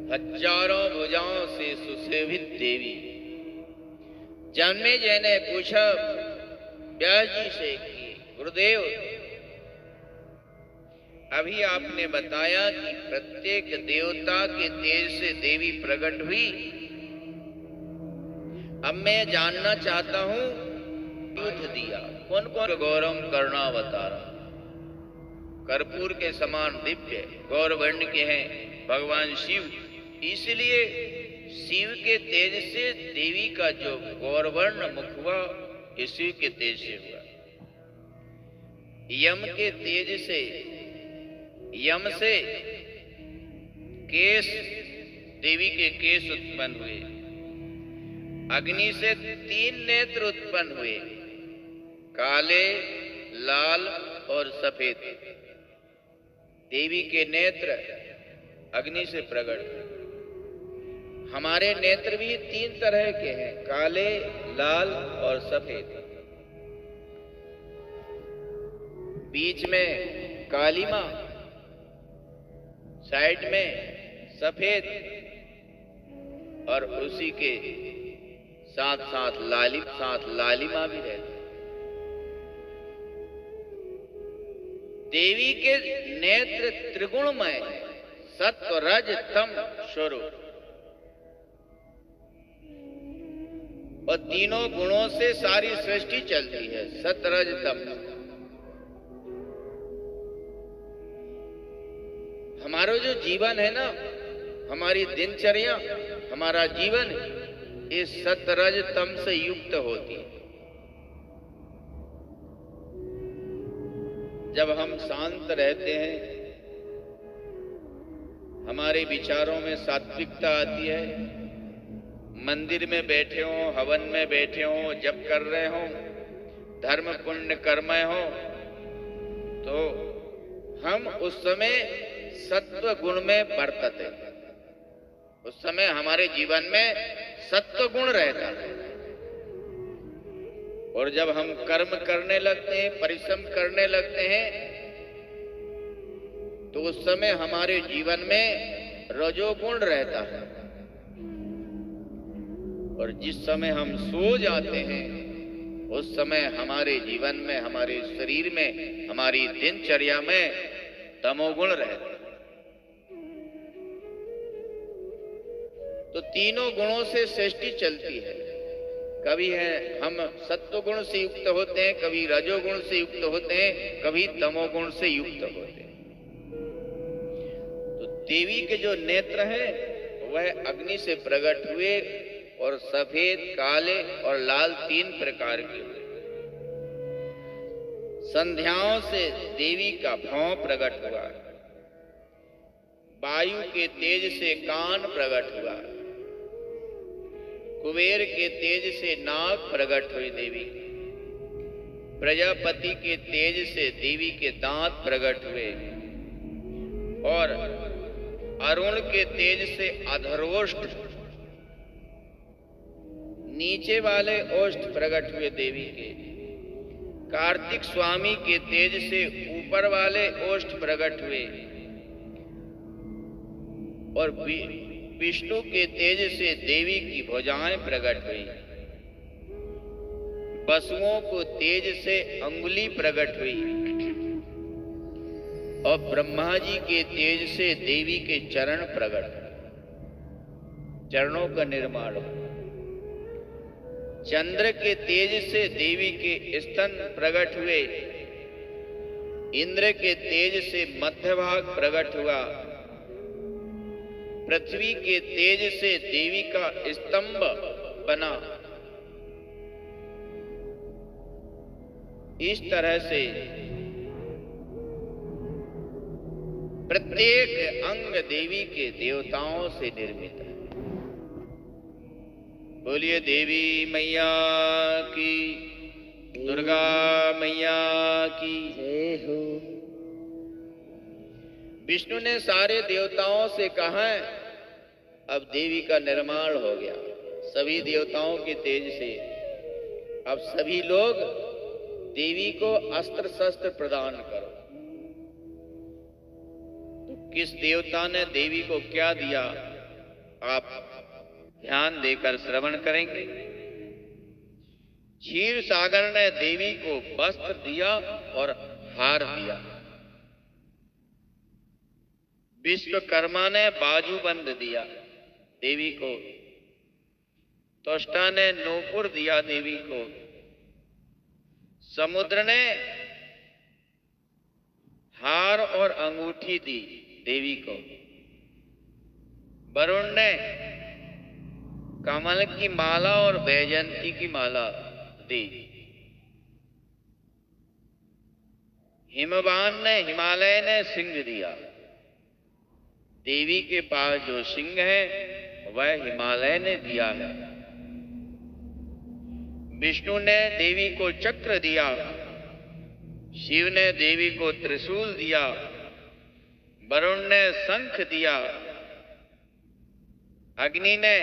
हजारों भुजाओं से सुशोभित देवी। जन्मे जय ने पूछा व्यास जी से कि गुरुदेव, अभी आपने बताया कि प्रत्येक देवता के तेज से देवी प्रकट हुई। अब मैं जानना चाहता हूं, युद्ध दिया कौन कौन? गौरव कर्णावतारा, कर्पूर के समान दिव्य गौरवर्ण के हैं भगवान शिव। इसलिए शिव के तेज से देवी का जो गौरवर्ण मुख हुआ, ये शिव के तेज से हुआ। यम के तेज से, यम से केश, देवी के केश उत्पन्न हुए। अग्नि से 3 नेत्र उत्पन्न हुए, काले, लाल और सफेद। देवी के नेत्र अग्नि से प्रकट हुए। हमारे नेत्र भी 3 तरह के हैं, काले, लाल और सफेद। बीच में काली मां, साइड में सफेद और उसी के साथ साथ लालिमा भी रहती। देवी के नेत्र त्रिगुणमय है, सत्व रज तम स्वरूप, और तीनों गुणों से सारी सृष्टि चलती है, सत्व रज तम। हमारा जो जीवन है ना, हमारी दिनचर्या, हमारा जीवन इस सत्व रज तम से युक्त होती है। जब हम शांत रहते हैं, हमारे विचारों में सात्विकता आती है। मंदिर में बैठे हो, हवन में बैठे हो, जप कर रहे हो, धर्म पुण्य कर्मय हो, तो हम उस समय सत्व गुण में बरतते। उस समय हमारे जीवन में सत्व गुण रहता है। और जब हम कर्म करने लगते हैं, परिश्रम करने लगते हैं, तो उस समय हमारे जीवन में रजोगुण रहता है। और जिस समय हम सो जाते हैं, उस समय हमारे जीवन में, हमारे शरीर में, हमारी दिनचर्या में तमोगुण रहता है। तो तीनों गुणों से सृष्टि चलती है। कभी है हम सत्व गुण से युक्त होते हैं, कभी रजोगुण से युक्त होते हैं, कभी तमोगुण से युक्त होते हैं। तो देवी के जो नेत्र हैं वह अग्नि से प्रकट हुए और सफेद, काले और लाल 3 प्रकार के हुए। संध्याओं से देवी का भौं प्रकट हुआ। वायु के तेज से कान प्रकट हुआ। कुबेर के तेज से नाक प्रकट हुई देवी। प्रजापति के तेज से देवी के दांत प्रकट हुए। और अरुण के तेज से अधरोष्ठ, नीचे वाले ओष्ठ प्रकट हुए देवी के। कार्तिक स्वामी के तेज से ऊपर वाले ओष्ठ प्रकट हुए। और विष्णु के तेज से देवी की भुजाएं प्रकट हुई। पशुओं को तेज से अंगुली प्रकट हुई। और ब्रह्मा जी के तेज से देवी के चरण प्रकट, चरणों का निर्माण हुआ। चंद्र के तेज से देवी के स्तन प्रकट हुए। इंद्र के तेज से मध्य भाग प्रकट हुआ। पृथ्वी के तेज से देवी का स्तंभ बना। इस तरह से प्रत्येक अंग देवी के देवताओं से निर्मित है। बोलिए देवी मैया की, दुर्गा मैया की जय हो। विष्णु ने सारे देवताओं से कहा है, अब देवी का निर्माण हो गया सभी देवताओं के तेज से। अब सभी लोग देवी को अस्त्र शस्त्र प्रदान करो। तो किस देवता ने देवी को क्या दिया? आप ध्यान देकर श्रवण करेंगे। क्षीर सागर ने देवी को वस्त्र दिया और हार दिया। विश्वकर्मा ने बाजूबंद दिया देवी को। त्वष्टा ने नूपुर दिया देवी को। समुद्र ने हार और अंगूठी दी देवी को। वरुण ने कमल की माला और वैजयंती की माला दी। हिमवान ने, हिमालय ने सिंह दिया। देवी के पास जो सिंह है वह हिमालय ने दिया है। विष्णु ने देवी को चक्र दिया। शिव ने देवी को त्रिशूल दिया। वरुण ने शंख दिया। अग्नि ने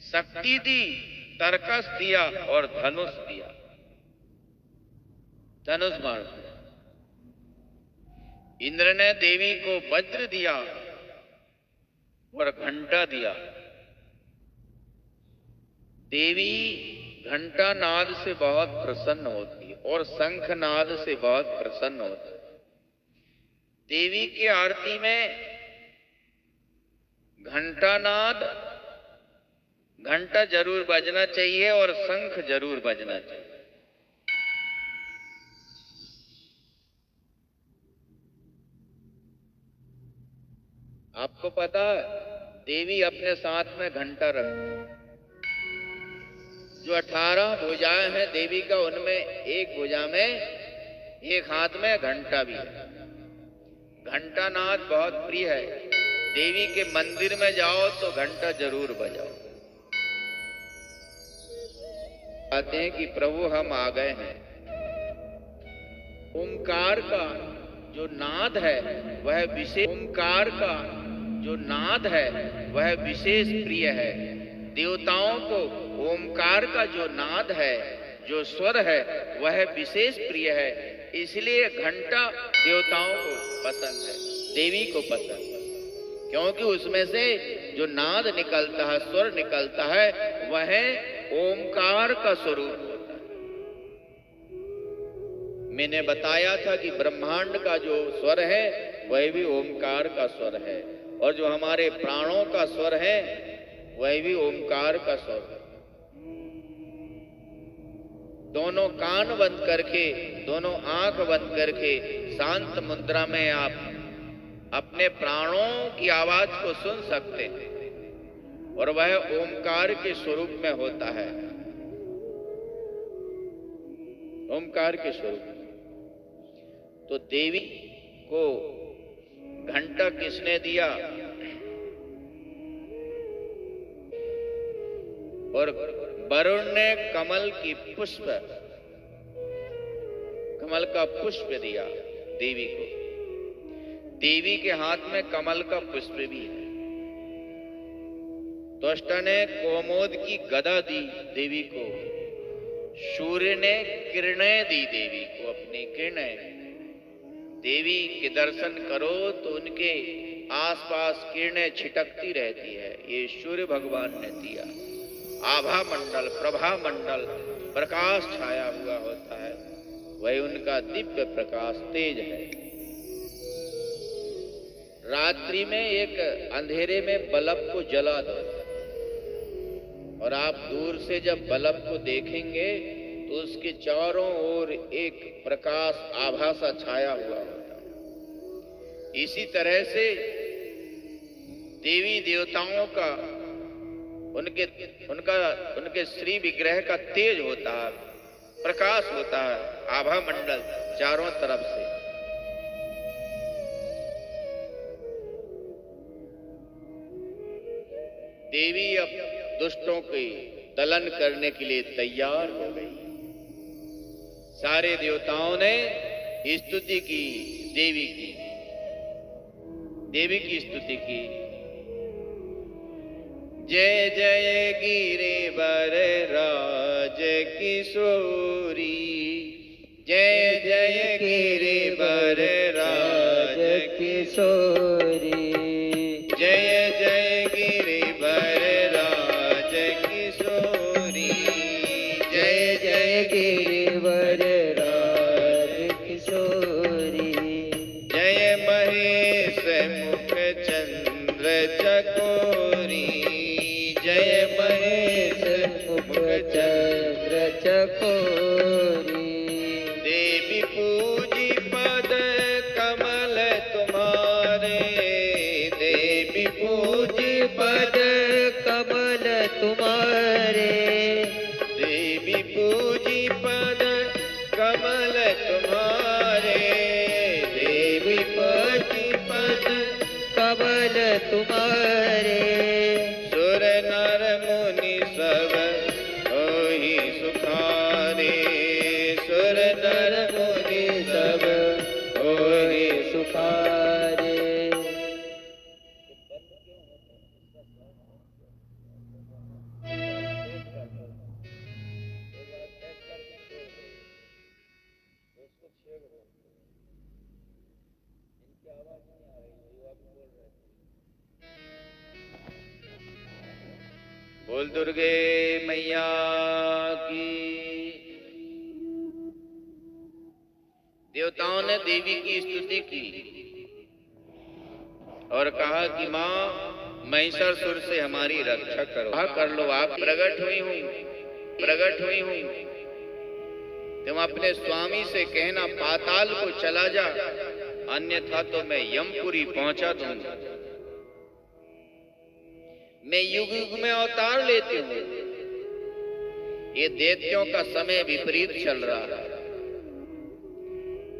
शक्ति दी, तरकस दिया और धनुष दिया, धनुष बाण दिया। इंद्र ने देवी को वज्र दिया और घंटा दिया। देवी घंटा नाद से बहुत प्रसन्न होती है और शंख नाद से बहुत प्रसन्न होती है। देवी की आरती में घंटा नाद, घंटा जरूर बजना चाहिए और शंख जरूर बजना चाहिए। आपको पता है देवी अपने साथ में घंटा रखती है। जो 18 भुजाएं हैं देवी का, उनमें एक भुजा में, एक हाथ में घंटा भी है। घंटा नाद बहुत प्रिय है। देवी के मंदिर में जाओ तो घंटा जरूर बजाओ। कहते हैं कि प्रभु हम आ गए हैं। ओंकार का जो नाद है वह विशेष, ओंकार का जो नाद है वह विशेष प्रिय है। देवताओं को ओंकार का जो नाद है, जो स्वर है, वह विशेष प्रिय है। इसलिए घंटा देवताओं को पसंद है, देवी को पसंद है, क्योंकि उसमें से जो नाद निकलता है, स्वर निकलता है, वह ओंकार का स्वरूप होता है। मैंने बताया था कि ब्रह्मांड का जो स्वर है वह भी ओंकार का स्वर है, और जो हमारे प्राणों का स्वर है वह भी ओंकार का स्वर है। दोनों कान बंद करके, दोनों आंख बंद करके शांत मुद्रा में आप अपने प्राणों की आवाज को सुन सकते हैं, और वह ओंकार के स्वरूप में होता है। ओंकार के स्वरूप। तो देवी को घंटा किसने दिया? और वरुण ने कमल की पुष्प, कमल का पुष्प दिया देवी को। देवी के हाथ में कमल का पुष्प भी है। त्वष्टा ने कोमोद की गदा दी देवी को। सूर्य ने किरणें दी देवी को, अपनी किरणें। देवी के दर्शन करो तो उनके आसपास किरणें छिटकती रहती है। ये सूर्य भगवान ने दिया। आभा मंडल, प्रभा मंडल, प्रकाश छाया हुआ होता है, वही उनका दिव्य प्रकाश तेज है। रात्रि में एक अंधेरे में बल्ब को जला दो, और आप दूर से जब बल्ब को देखेंगे तो उसके चारों ओर एक प्रकाश आभा सा छाया हुआ होता है। इसी तरह से देवी देवताओं का, उनके श्री विग्रह का तेज होता है, प्रकाश होता है, आभा मंडल चारों तरफ से। देवी अब दुष्टों के दलन करने के लिए तैयार हो गई। सारे देवताओं ने स्तुति की देवी की, देवी की स्तुति की। जय जय गिरिवर राज किशोरी, जय जय गिरिवर राज किशोरी, जय जय गिरि मुख चंद्र चकोरी, जय महेश मुख चंद्र चकोरी। देवी पूजी पद कमल तुम्हारे, देवी पूजी पद कमल तुम्हारे, देवी पूजी पद कमल तुम्हारे, देवी पूजी पद कमल तुम्हारे। सुर नर मुनि सब होहि सुखारे, सुर नर मुनि सब होहि सुखारे। बोल दुर्गे मैया की। देवताओं ने देवी की स्तुति की और कहा कि माँ महिषासुर से हमारी रक्षा करो। हाँ कर लो, आप प्रकट हुई हूँ, प्रकट हुई हूँ। तुम अपने स्वामी से कहना पाताल को चला जा, अन्यथा तो मैं यमपुरी पहुंचा दूंगा। मैं युग युग में अवतार लेती हूँ। ये दैत्यों का समय विपरीत चल रहा है।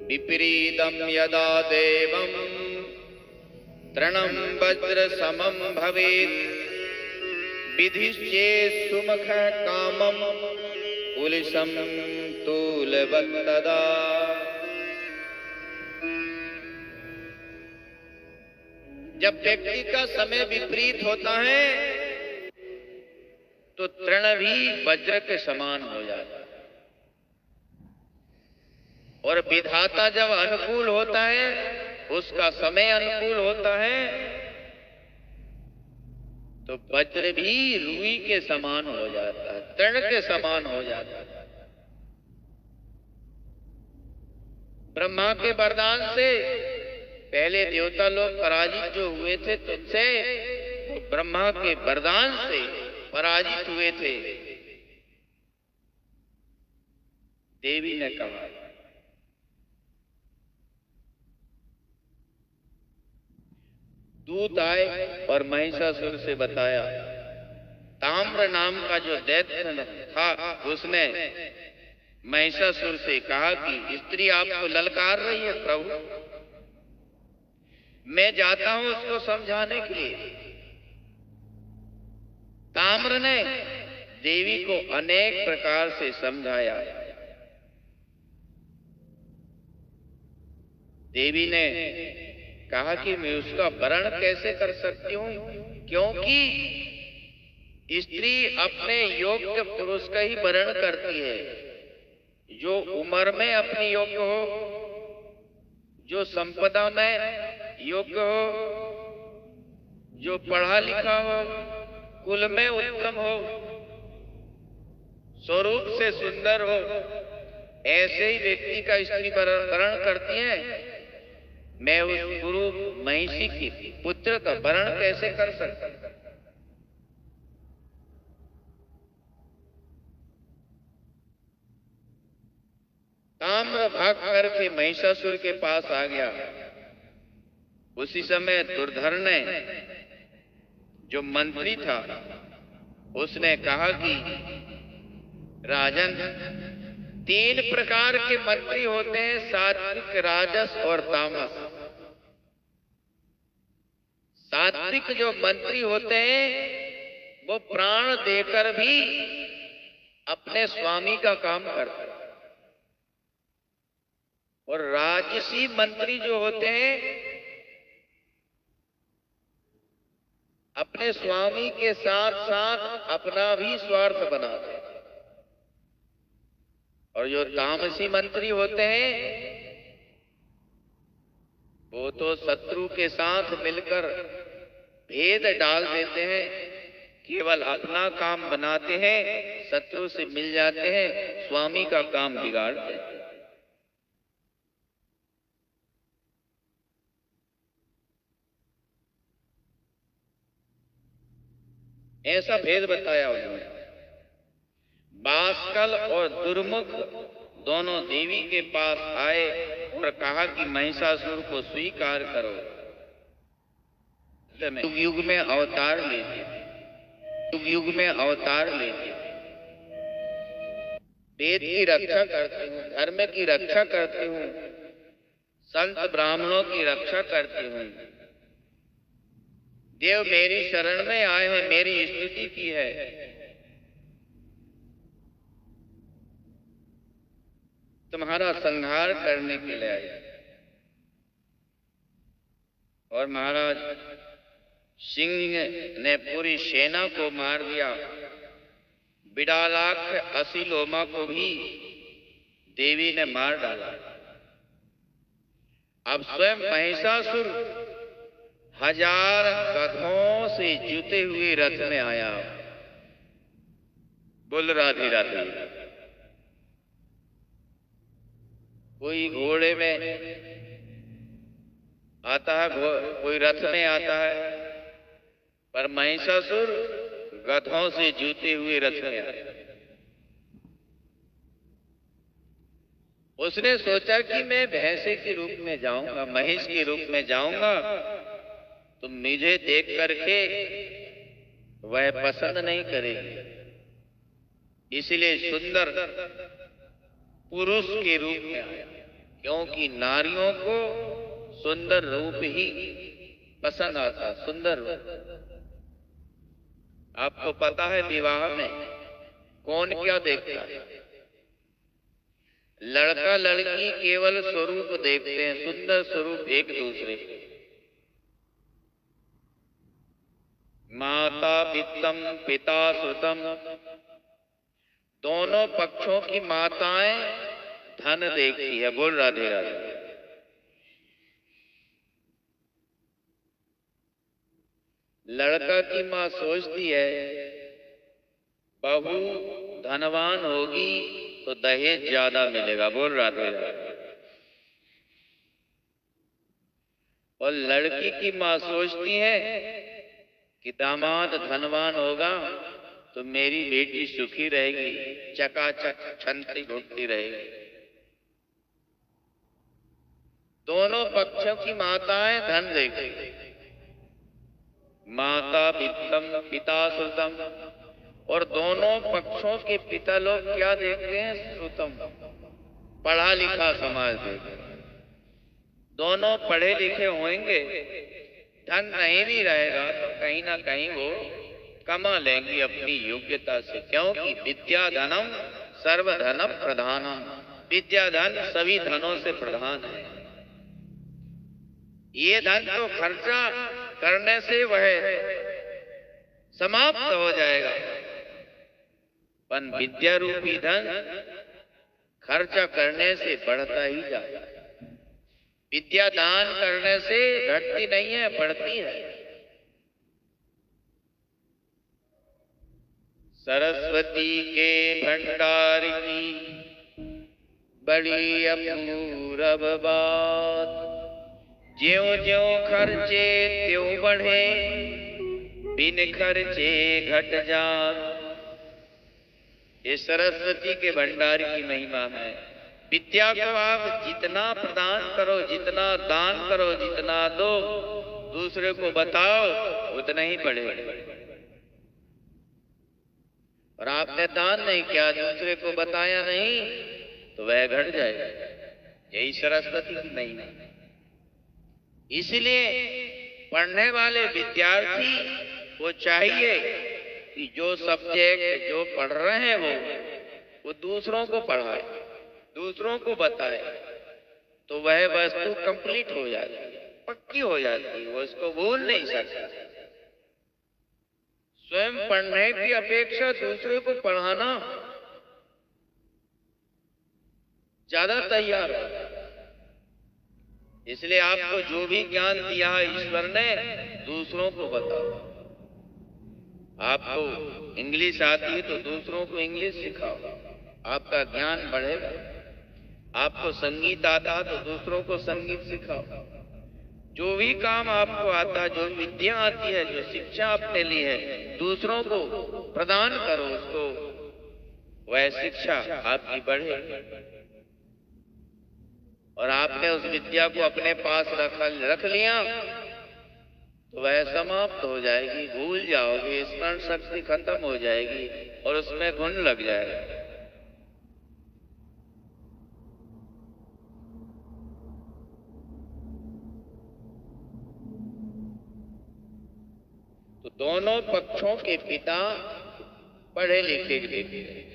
विपरीतम यदा देवम तृणम वज्र समम भवेत्, विधिश्चेत् सुमुख कामम कुलिशम तूलवत् तदा। जब व्यक्ति का समय विपरीत होता है तो तृण भी वज्र के समान हो जाता है, और विधाता जब अनुकूल होता है, उसका समय अनुकूल होता है, तो वज्र भी रुई के समान हो जाता है, तृण के समान हो जाता है। ब्रह्मा के वरदान से पहले देवता लोग पराजित जो हुए थे तुझसे, वो ब्रह्मा के वरदान से पराजित हुए थे। देवी ने कहा दूत आए और महिषासुर से बताया, ताम्र नाम का जो दैत्य था उसने महिषासुर से कहा कि स्त्री आपको ललकार रही है प्रभु, मैं जाता हूं उसको समझाने के लिए। ताम्र ने देवी को अनेक प्रकार से समझाया। देवी ने कहा कि मैं उसका वरण कैसे कर सकती हूं, क्योंकि स्त्री अपने योग्य पुरुष का ही वरण करती है, जो उम्र में अपनी योग्य हो, जो संपदा में योग्य हो, जो पढ़ा लिखा हो, कुल में उत्तम हो, स्वरूप से सुंदर हो, ऐसे ही व्यक्ति का स्त्री वरण करती है। मैं उस गुरु महिषी की पुत्र का वरण कैसे कर सकता? ताम्र भाग करके महिषासुर के पास आ गया। उसी समय दुर्धर ने, जो मंत्री था, उसने कहा कि राजन, 3 प्रकार के मंत्री होते हैं, सात्विक, राजस और तामस। सात्विक जो मंत्री होते हैं वो प्राण देकर भी अपने स्वामी का काम करते हैं, और राजसी मंत्री जो होते हैं अपने स्वामी के साथ साथ अपना भी स्वार्थ बनाते हैं, और जो तामसी मंत्री होते हैं वो तो शत्रु के साथ मिलकर भेद डाल देते हैं, केवल अपना काम बनाते हैं, शत्रु से मिल जाते हैं, स्वामी का काम बिगाड़ देते हैं। ऐसा भेद बताया उन्होंने। बाष्कल और दुर्मुख दोनों देवी के पास आए और कहा कि महिषासुर को स्वीकार करो। युग युग में अवतार लेते, युग युग में अवतार लेते, वेद की रक्षा करते हूँ, धर्म की रक्षा करते हूँ, संत ब्राह्मणों की रक्षा करते हूँ। देव मेरी शरण में आए हैं, मेरी स्तुति की है। तुम्हारा संहार करने के लिए आए। और महाराज सिंह ने पूरी सेना को मार दिया। बिडालाक्ष असीलोमा को भी देवी ने मार डाला। अब स्वयं महिषासुर 1000 गधों से जुते हुए रथ में आया। बोल राधे राधे। कोई घोड़े में आता है, कोई रथ में आता है, पर महिषासुर गधों से जूते हुए रथ में आया। उसने सोचा कि मैं भैंसे के रूप में जाऊंगा, महिष के रूप में जाऊंगा, तो मुझे देख करके वह पसंद नहीं करेगी, इसलिए सुंदर पुरुष के रूप में आया। क्योंकि नारियों को सुंदर रूप ही पसंद आता, सुंदर रूप। आपको पता है विवाह में कौन क्या देखता है? लड़का लड़की केवल स्वरूप देखते हैं, सुंदर स्वरूप एक दूसरे के। माता पितम पिता श्रुतम, दोनों पक्षों की माताएं धन देखती है। बोल राधे राधे। लड़का की मां सोचती है बहू धनवान होगी तो दहेज ज्यादा मिलेगा। बोल राधे राधे। और लड़की की मां सोचती है कि दामाद धनवान होगा तो मेरी बेटी सुखी रहेगी, चकाचक छनती घुटती रहेगी। दोनों पक्षों की माताएं धन देखती। माता पितम पिता श्रुतम, और दोनों पक्षों के पिता लोग क्या देखते हैं? श्रुतम, पढ़ा लिखा समाज देखते हैं। दोनों पढ़े लिखे होंगे, धन नहीं भी रहेगा तो कहीं ना कहीं वो कमा लेंगी अपनी योग्यता से। क्योंकि विद्या धनम सर्वधनम प्रधानम, विद्या धन सभी धनों से प्रधान है। ये धन तो खर्चा करने से वह समाप्त हो जाएगा, पर विद्या रूपी धन खर्चा करने से बढ़ता ही जाएगा। विद्या दान करने से घटती नहीं है, बढ़ती है। सरस्वती के भंडार की बड़ी अपूरब बात, ज्यों ज्यों खर्चे त्यों बढ़े, बिन खर्चे घट जात। ये सरस्वती के भंडार की महिमा है। विद्या को आप जितना प्रदान करो, जितना दान करो, जितना दो, दूसरे को बताओ, उतना ही बढ़ेगा। और आपने दान नहीं किया, दूसरे को बताया नहीं, तो वह घट जाएगा। यही सरस्वती की महिमा है। इसलिए पढ़ने वाले विद्यार्थी को चाहिए कि जो सब्जेक्ट जो पढ़ रहे हैं वो दूसरों को पढ़ाए, दूसरों को बताए, तो वह वस्तु कंप्लीट हो जाती है, पक्की हो जाती है, वो इसको भूल नहीं सकता। स्वयं पढ़ने की अपेक्षा दूसरे को पढ़ाना ज्यादा तैयार है। इसलिए आपको जो भी ज्ञान दिया है ईश्वर ने, दूसरों को बताओ। आपको इंग्लिश आती है तो दूसरों को इंग्लिश सिखाओ, आपका ज्ञान बढ़ेगा। आपको संगीत आता है तो दूसरों को संगीत सिखाओ। जो भी काम आपको आता है, जो विद्या आती है, जो शिक्षा आपने ली है, दूसरों को प्रदान करो, उसको वह शिक्षा आपकी बढ़े। और आपने उस विद्या को अपने पास रख लिया तो वह समाप्त हो जाएगी, भूल जाओगे, स्मरण शक्ति खत्म हो जाएगी और उसमें गुण लग जाएगा। तो दोनों पक्षों के पिता पढ़े लिखे थे,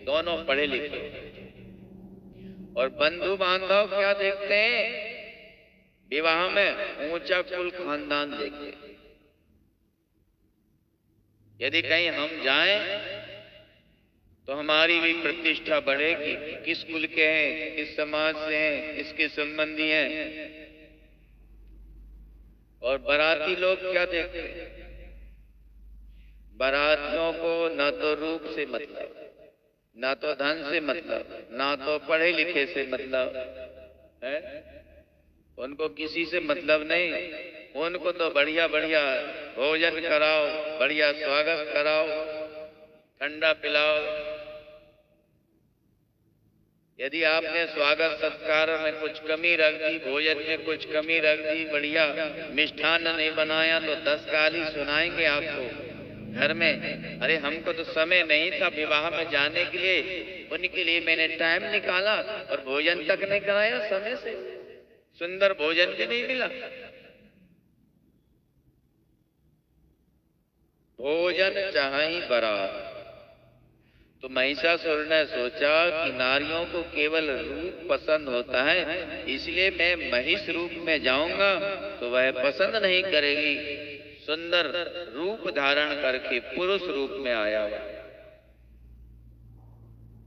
दोनों पढ़े लिखे। और बंधु बांधव क्या देखते हैं? विवाह में ऊंचा कुल खानदान देखते हैं। यदि कहीं हम जाएं तो हमारी भी प्रतिष्ठा बढ़ेगी, किस कुल के हैं, किस समाज से हैं, किसके संबंधी हैं। और बाराती लोग क्या देखते हैं? बारातियों को न तो रूप से मतलब, ना तो धन से मतलब, ना तो पढ़े लिखे से मतलब है। उनको किसी से मतलब नहीं, उनको तो बढ़िया बढ़िया भोजन कराओ, बढ़िया स्वागत कराओ, ठंडा पिलाओ। यदि आपने स्वागत सत्कार में कुछ कमी रख दी, भोजन में कुछ कमी रख दी, बढ़िया मिष्ठान्न नहीं बनाया, तो 10 गाली सुनाएंगे आपको घर में। अरे हमको तो समय नहीं था विवाह में जाने के लिए, उनके लिए मैंने टाइम निकाला और भोजन तक नहीं कराया समय से, सुंदर भोजन भी नहीं मिला। भोजन चाहे बारात। तो महिषासुर ने सोचा कि नारियों को केवल रूप पसंद होता है, इसलिए मैं महिष रूप में जाऊंगा तो वह पसंद नहीं करेगी। सुंदर रूप धारण करके पुरुष रूप में आया हुआ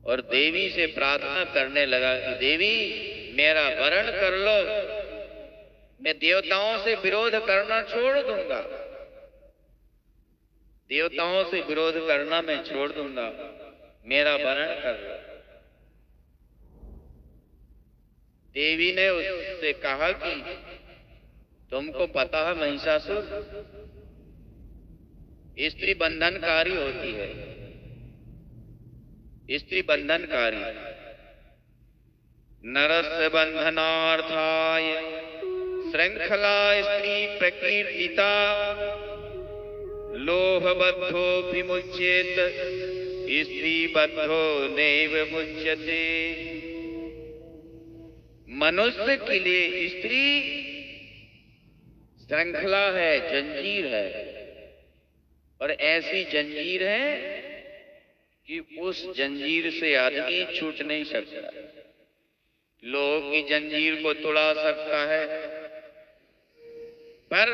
और देवी से प्रार्थना करने लगा कि देवी मेरा वरण कर लो, मैं देवताओं से विरोध करना छोड़ दूंगा, देवताओं से विरोध करना मैं छोड़ दूंगा, मेरा वरण कर लो। देवी ने उससे कहा कि तुमको पता है महिषासुर, स्त्री बंधनकारी होती है, स्त्री बंधनकारी। नरस्य बंधनार्थाय श्रृंखला स्त्री प्रकीर्तिता, लोहबद्धो विमुच्येत स्त्री बद्धो नैव मुच्यते। मनुष्य के लिए स्त्री श्रृंखला है, जंजीर है, और ऐसी जंजीर है कि उस जंजीर से आदमी छूट नहीं सकता। लोगों की जंजीर को तोड़ा सकता है, पर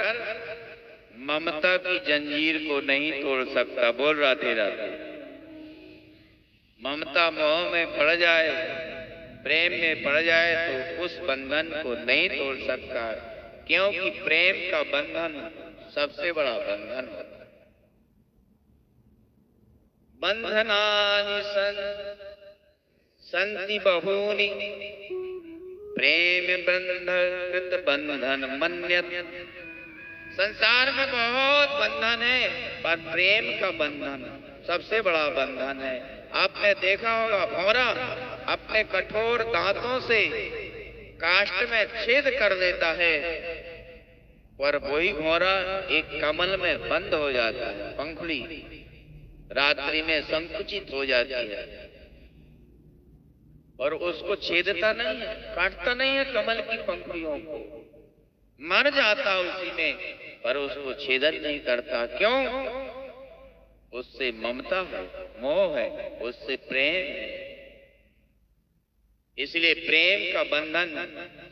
ममता की जंजीर को नहीं तोड़ सकता। बोल राधे राधे। ममता मोह में पड़ जाए, प्रेम में पड़ जाए तो उस बंधन को नहीं तोड़ सकता, क्योंकि प्रेम का बंधन सबसे बड़ा बंधन होता है। बंधनानि सन्ति बहूनि प्रेम बंधकृत बंधन मन्यत। संसार में बहुत बंधन है, पर प्रेम का बंधन सबसे बड़ा बंधन है। आपने देखा होगा भौरा अपने कठोर दांतों से काष्ठ में छेद कर देता है, पर वही भौरा एक कमल में बंद हो जाता है, पंखुड़ी रात्रि में संकुचित हो जाती है और उसको छेदता नहीं है, काटता नहीं है कमल की पंखुड़ियों को, मर जाता उसी में, पर उसको छेदन नहीं करता। क्यों? उससे ममता है, मोह है, उससे प्रेम है। इसलिए प्रेम का बंधन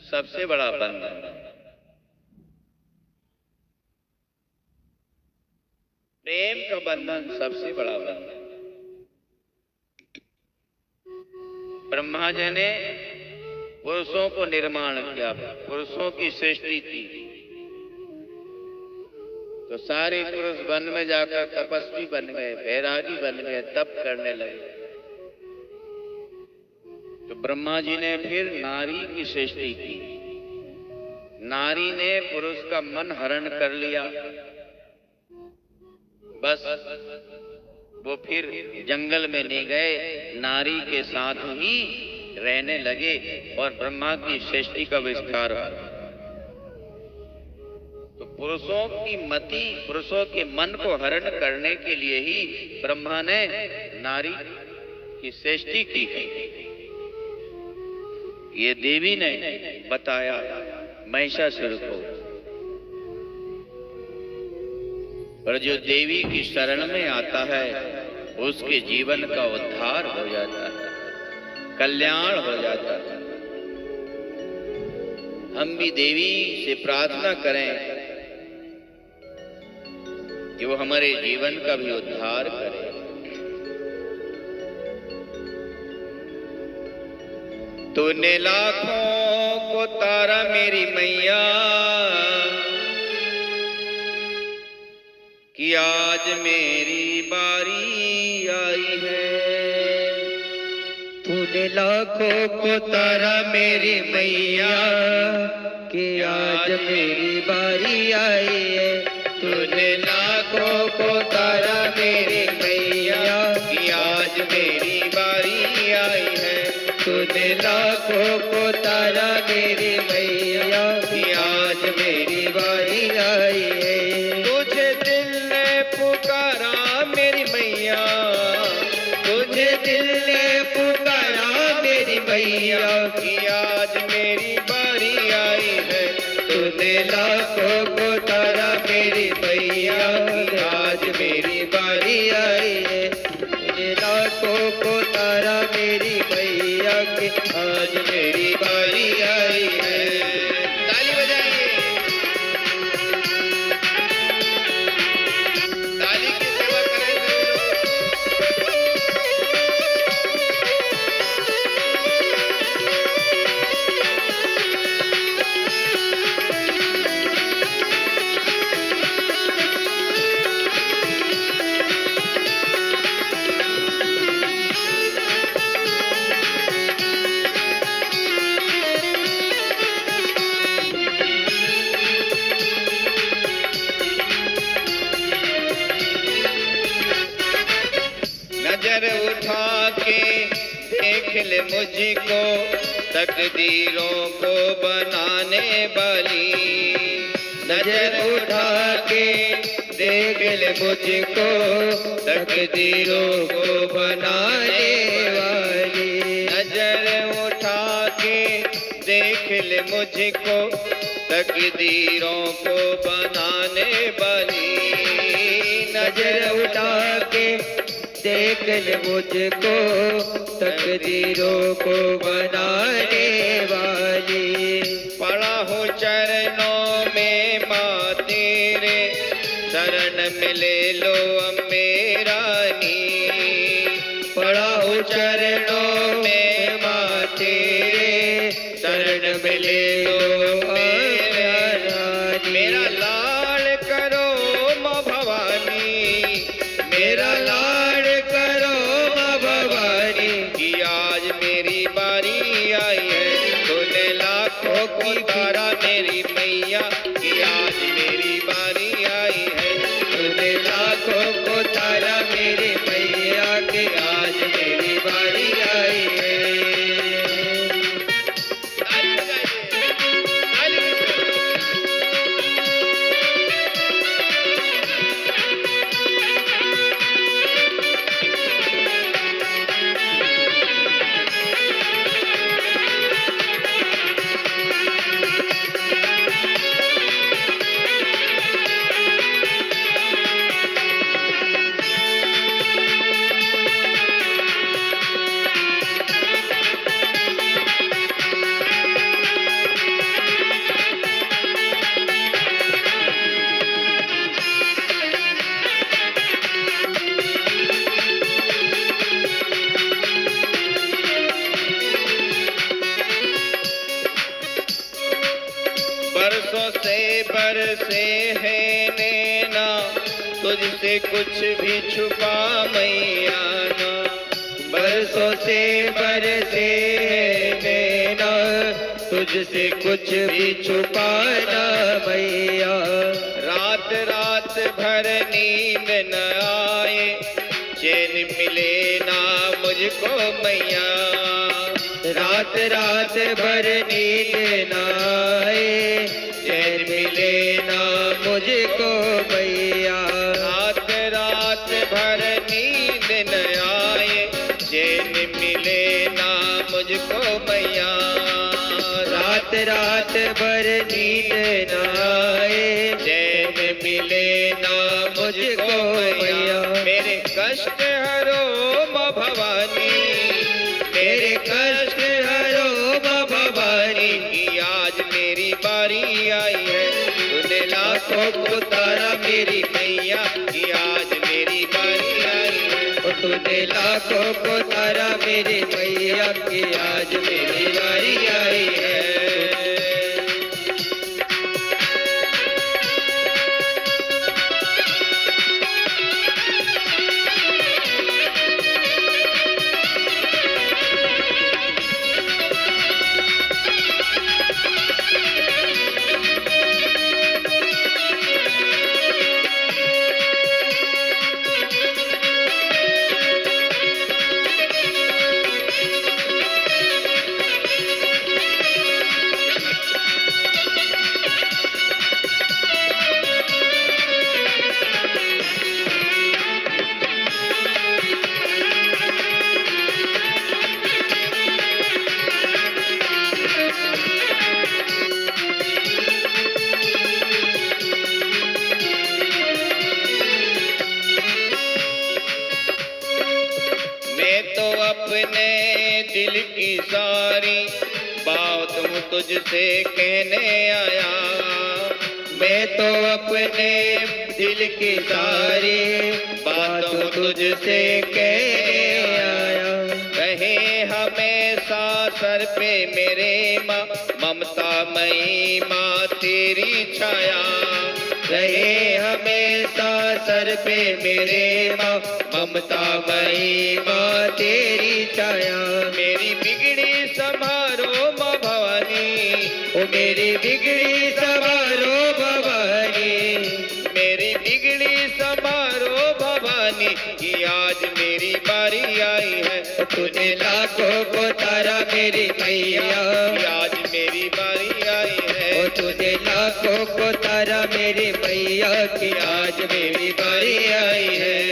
सबसे बड़ा बंधन है। प्रेम का बंधन सबसे बड़ा बंधन। ब्रह्मा जी ने पुरुषों को निर्माण किया, पुरुषों की सृष्टि थी, तो सारे पुरुष वन में जाकर तपस्वी बन गए, बैरागी बन गए, तप करने लगे। तो ब्रह्मा जी ने फिर नारी की सृष्टि की। नारी ने पुरुष का मन हरण कर लिया, बस वो फिर जंगल में नहीं गए, नारी के साथ ही रहने लगे और ब्रह्मा की सृष्टि का विस्तार हुआ। तो पुरुषों की मति, पुरुषों के मन को हरण करने के लिए ही ब्रह्मा ने नारी की सृष्टि की है। ये देवी ने बताया महिषासुर को। पर जो देवी की शरण में आता है उसके जीवन का उद्धार हो जाता है, कल्याण हो जाता है। हम भी देवी से प्रार्थना करें कि वो हमारे जीवन का भी उद्धार करे। तूने लाखों को तारा मेरी मैया, कि आज मेरी बारी आई है। तूने लाखों को तारा मेरी मैया, कि आज मेरी बारी आई है। तूने लाखों को तारा मेरी मैया, कि आज मेरी बारी आई है। तूने लाखों को तारा मेरी मैया, कि आज मेरी बारी आई है। तुझे दिल ने पुकारा मेरी मैया, तुझे दिल ने पुकारा मेरी मैया, कि आज मेरी बारी आई है। तूने लाखों को तारा मेरी मैया, कि आज मेरी बारी आई है। तूने लाखों को तारा मेरी मैया, कि आज मेरी बारी आई है। ताली बजाइए, ताली की सेवा करें। नजर उठा के देख ले मुझको, तकदीरों को बनाने वाली। नजर उठा के देख ले मुझको, तकदीरों को बनाने वाली। नजर उठा के देख ले मुझको, तकदीरों को बनाने वाली। नजर उठा के देख ले मुझको, तकदीरों को बनाने वाली। पड़ा हो चरणों में माँ तेरे, शरण में ले लो अम्बे रानी। पड़ा हो चरणों में माँ तेरे, शरण में ले लो अम्बे रानी। मेरा लाड़ करो माँ भवानी, मेरा लाड़ करो माँ भवानी, कि आज मेरी बारी आई है। तूने लाखों को तारा मेरी मैया, कि आज मेरी बारी आई है। तूने लाखों को तारा मेरी मैया, कि आज मेरी बारी आई है। ताली बजाइए, ताली बजाइए। बरसों से बरसे है नैना, तुझसे कुछ भी छुपा मैया ना। बरसों से बरसे है नैना, तुझसे कुछ भी छुपाना मैया। रात रात भर नींद न आए, चैन मिले ना मुझको मैया। रात रात भर नींद न आए, चैन मिले ना मुझको मैया। रात रात भर नींद न आए, चैन मिले ना मुझको मैया। रात रात भर नींद न आए, चैन मिले ना मुझको मैया। मेरे कष्ट हरो माँ भवानी, मेरे कष्ट हरो माँ भवानी। कि आज मेरी बारी आई है। तूने लाखों को तारा मेरी मैया, कि आज मेरी बारी आई है। तूने लाखों को तारा मेरी मैया, की आज मेरी बारी आई है। अपने दिल की सारी बात तुझसे कहने आया। मैं तो अपने दिल की सारी बात तुझसे कहने आया। रहे हमेशा सर पे मेरे माँ, ममता मई माँ तेरी छाया। रहे हमेशा सर पे मेरे माँ, ममता मई माँ तेरी छाया। मेरी बिगड़ी संभारो माँ भवानी, ओ मेरी बिगड़ी संभारो भवानी। मेरी बिगड़ी संभारो भवानी, कि आज मेरी बारी आई है। तूने लाखों को तारा मेरी मैया, कि आज मेरी बारी आई है। ओ तूने लाखों को तारा मेरी मैया, की आज मेरी बारी आई है।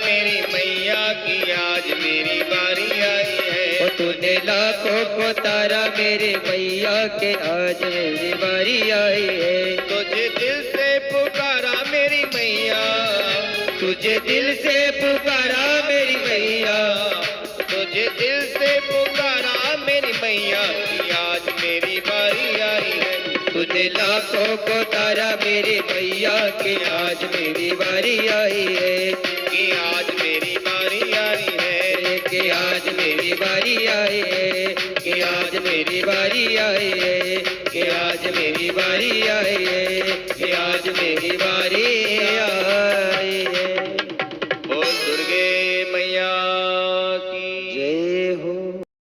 मेरी मैया, की आज मेरी बारी आई है। तूने लाखों को तारा मेरे मैया, के आज मेरी बारी आई है। तुझे दिल से पुकारा मेरी मैया, तुझे दिल से पुकारा मेरी मैया। तुझे दिल से पुकारा मेरी मैया, की आज मेरी बारी आई है। तुझे लाखों को तारा मेरी मैया, के आज मेरी बारी आई है। कि आज मेरी बारी आई है। कि आज मेरी बारी आई है। कि आज मेरी बारी आई है। कि आज मेरी बारी आई है। कि आज मेरी बारी